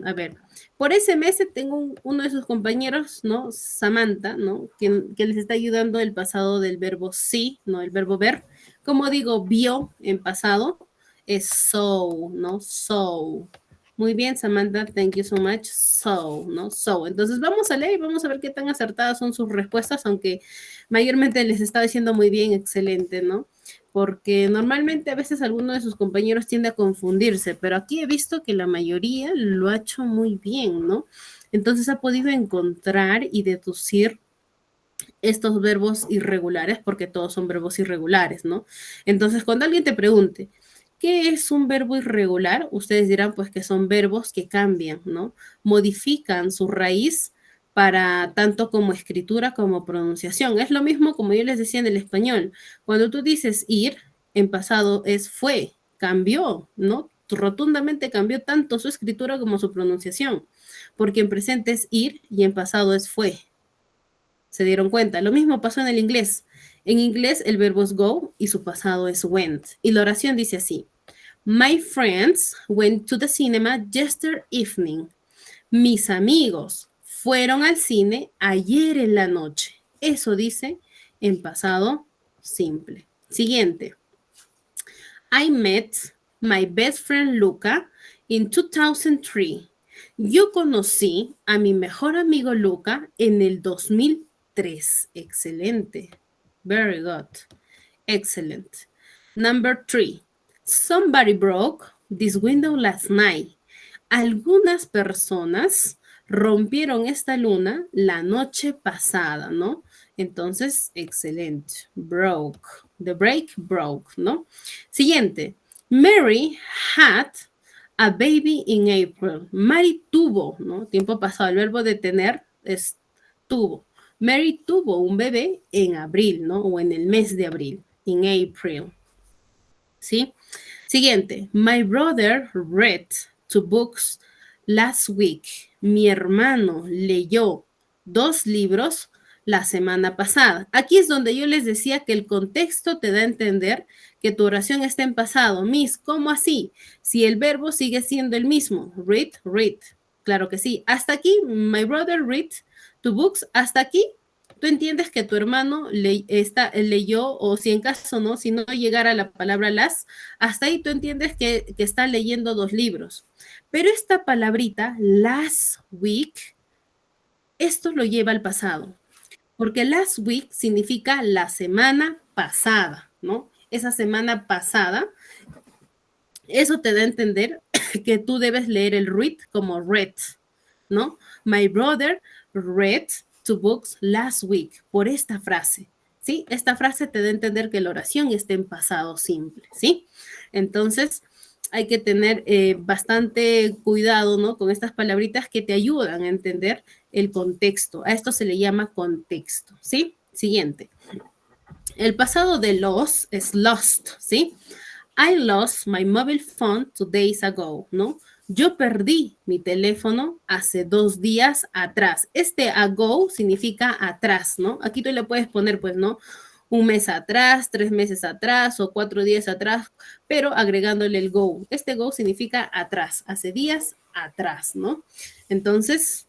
A ver, por SMS tengo uno de sus compañeros, ¿no? Samantha, ¿no? Que les está ayudando el pasado del verbo see, ¿no? El verbo ver. Como digo, vio en pasado, es so, ¿no? So. Muy bien, Samantha, thank you so much. So, ¿no? So. Entonces vamos a leer y vamos a ver qué tan acertadas son sus respuestas, aunque mayormente les está diciendo muy bien, excelente, ¿no? Porque normalmente a veces alguno de sus compañeros tiende a confundirse, pero aquí he visto que la mayoría lo ha hecho muy bien, ¿no? Entonces ha podido encontrar y deducir estos verbos irregulares, porque todos son verbos irregulares, ¿no? Entonces, cuando alguien te pregunte, ¿qué es un verbo irregular? Ustedes dirán, pues, que son verbos que cambian, ¿no? Modifican su raíz para tanto como escritura como pronunciación. Es lo mismo como yo les decía en el español. Cuando tú dices ir, en pasado es fue, cambió, ¿no? Rotundamente cambió tanto su escritura como su pronunciación, porque en presente es ir y en pasado es fue. ¿Se dieron cuenta? Lo mismo pasó en el inglés. En inglés el verbo es go y su pasado es went. Y la oración dice así: My friends went to the cinema yesterday evening. Mis amigos fueron al cine ayer en la noche. Eso dice en pasado simple. Siguiente. I met my best friend Luca in 2003. Yo conocí a mi mejor amigo Luca en el 2003. Excelente. Very good. Excellent. Number 3. Somebody broke this window last night. Algunas personas rompieron esta luna la noche pasada, ¿no? Entonces, excelente. Broke. The break broke, ¿no? Siguiente. Mary had a baby in April. Mary tuvo, ¿no? Tiempo pasado. El verbo de tener es tuvo. Mary tuvo un bebé en abril, ¿no? O en el mes de abril. In April. ¿Sí? Siguiente. My brother read 2 books last week. Mi hermano leyó 2 libros la semana pasada. Aquí es donde yo les decía que el contexto te da a entender que tu oración está en pasado. Miss, ¿cómo así? Si el verbo sigue siendo el mismo. Read, read. Claro que sí. Hasta aquí, my brother read 2 books. Hasta aquí Tú entiendes que tu hermano leyó, o si en caso no, si no llegara la palabra las, hasta ahí tú entiendes que está leyendo 2 libros. Pero esta palabrita, last week, esto lo lleva al pasado. Porque last week significa la semana pasada, ¿no? Esa semana pasada, eso te da a entender que tú debes leer el read como read, ¿no? My brother read 2 books last week, por esta frase, ¿sí? Esta frase te da a entender que la oración está en pasado simple, ¿sí? Entonces, hay que tener bastante cuidado, ¿no? Con estas palabritas que te ayudan a entender el contexto. A esto se le llama contexto, ¿sí? Siguiente. El pasado de lost es lost, ¿sí? I lost my mobile phone 2 days ago, ¿no? Yo perdí mi teléfono hace 2 días atrás. Este ago significa atrás, ¿no? Aquí tú le puedes poner, pues, ¿no? 1 mes atrás, 3 meses atrás o 4 días atrás, pero agregándole el go. Este go significa atrás, hace días atrás, ¿no? Entonces,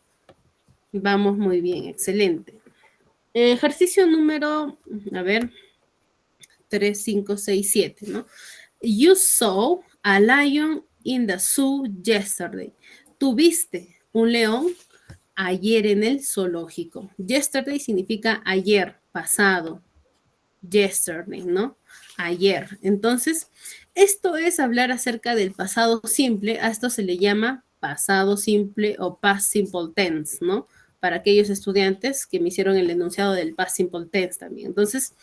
vamos muy bien, excelente. Ejercicio número, a ver, 3, 5, 6, 7, ¿no? You saw a lion in the zoo yesterday. Tuviste un león ayer en el zoológico. Yesterday significa ayer, pasado. Yesterday, ¿no? Ayer. Entonces, esto es hablar acerca del pasado simple. A esto se le llama pasado simple o past simple tense, ¿no? Para aquellos estudiantes que me hicieron el enunciado del past simple tense también. Entonces,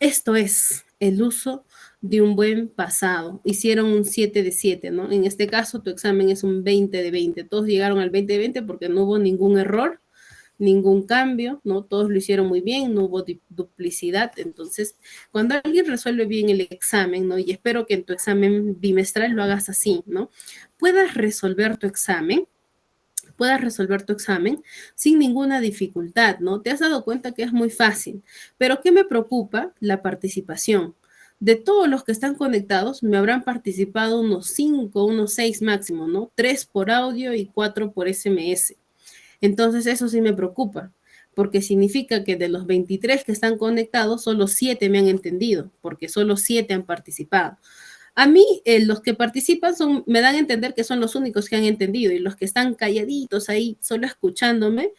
esto es el uso de un buen pasado. Hicieron un 7 de 7, ¿no? En este caso, tu examen es un 20 de 20. Todos llegaron al 20 de 20 porque no hubo ningún error, ningún cambio, ¿no? Todos lo hicieron muy bien, no hubo duplicidad. Entonces, cuando alguien resuelve bien el examen, ¿no? Y espero que en tu examen bimestral lo hagas así, ¿no? Puedas resolver tu examen sin ninguna dificultad, ¿no? Te has dado cuenta que es muy fácil, pero ¿qué me preocupa? La participación. De todos los que están conectados, me habrán participado unos 5, unos 6 máximo, ¿no? 3 por audio y 4 por SMS. Entonces, eso sí me preocupa, porque significa que de los 23 que están conectados, solo 7 me han entendido, porque solo 7 han participado. A mí, los que participan me dan a entender que son los únicos que han entendido, y los que están calladitos ahí, solo escuchándome,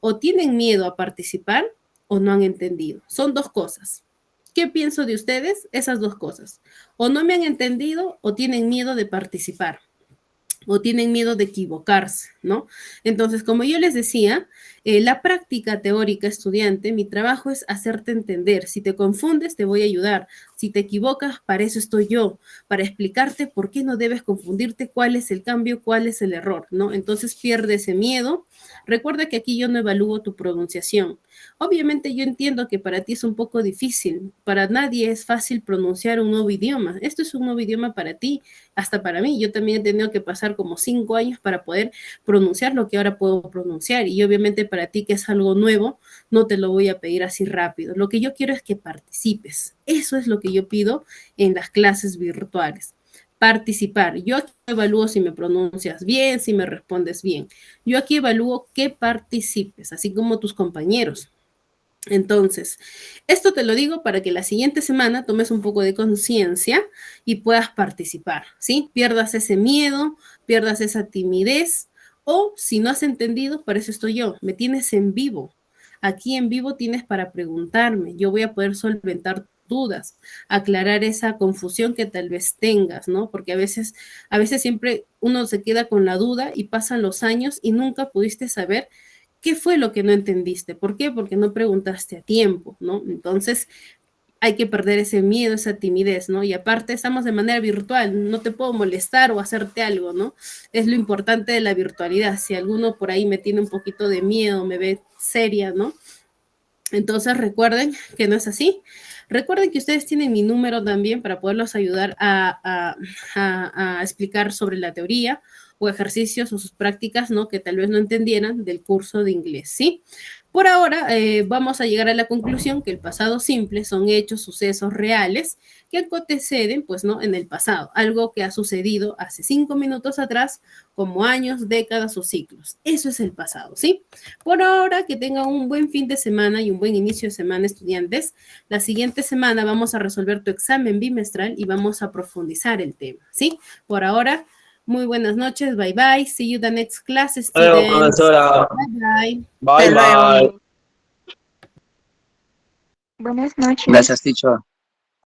o tienen miedo a participar o no han entendido. Son 2 cosas. ¿Qué pienso de ustedes? Esas 2 cosas. O no me han entendido o tienen miedo de participar, o tienen miedo de equivocarse, ¿no? Entonces, como yo les decía, la práctica teórica, estudiante, mi trabajo es hacerte entender. Si te confundes, te voy a ayudar. Si te equivocas, para eso estoy yo, para explicarte por qué no debes confundirte, cuál es el cambio, cuál es el error, ¿no? Entonces, pierde ese miedo. Recuerda que aquí yo no evalúo tu pronunciación. Obviamente yo entiendo que para ti es un poco difícil. Para nadie es fácil pronunciar un nuevo idioma. Esto es un nuevo idioma para ti, hasta para mí. Yo también he tenido que pasar como 5 años para poder pronunciar lo que ahora puedo pronunciar. Y obviamente para ti que es algo nuevo, no te lo voy a pedir así rápido. Lo que yo quiero es que participes. Eso es lo que yo pido en las clases virtuales. Participar. Yo aquí evalúo si me pronuncias bien, si me respondes bien. Yo aquí evalúo que participes, así como tus compañeros. Entonces, esto te lo digo para que la siguiente semana tomes un poco de conciencia y puedas participar, ¿sí? Pierdas ese miedo, pierdas esa timidez, o si no has entendido, para eso estoy yo, me tienes en vivo. Aquí en vivo tienes para preguntarme, yo voy a poder solventar dudas, aclarar esa confusión que tal vez tengas, ¿no? Porque a veces siempre uno se queda con la duda y pasan los años y nunca pudiste saber qué fue lo que no entendiste. ¿Por qué? Porque no preguntaste a tiempo, ¿no? Entonces, hay que perder ese miedo, esa timidez, ¿no? Y aparte estamos de manera virtual, no te puedo molestar o hacerte algo, ¿no? Es lo importante de la virtualidad. Si alguno por ahí me tiene un poquito de miedo, me ve seria, ¿no? Entonces recuerden que no es así. Recuerden que ustedes tienen mi número también para poderlos ayudar a explicar sobre la teoría, o ejercicios o sus prácticas, ¿no? Que tal vez no entendieran del curso de inglés, ¿sí? Por ahora vamos a llegar a la conclusión que el pasado simple son hechos, sucesos reales que anteceden, pues, ¿no? En el pasado, algo que ha sucedido hace 5 minutos atrás, como años, décadas o ciclos. Eso es el pasado, ¿sí? Por ahora, que tengan un buen fin de semana y un buen inicio de semana, estudiantes. La siguiente semana vamos a resolver tu examen bimestral y vamos a profundizar el tema, ¿sí? Por ahora, muy buenas noches. Bye, bye. See you the next class, students. Profesora. Bye, bye. Bye, Hasta luego. bye. Buenas noches. Gracias, teacher.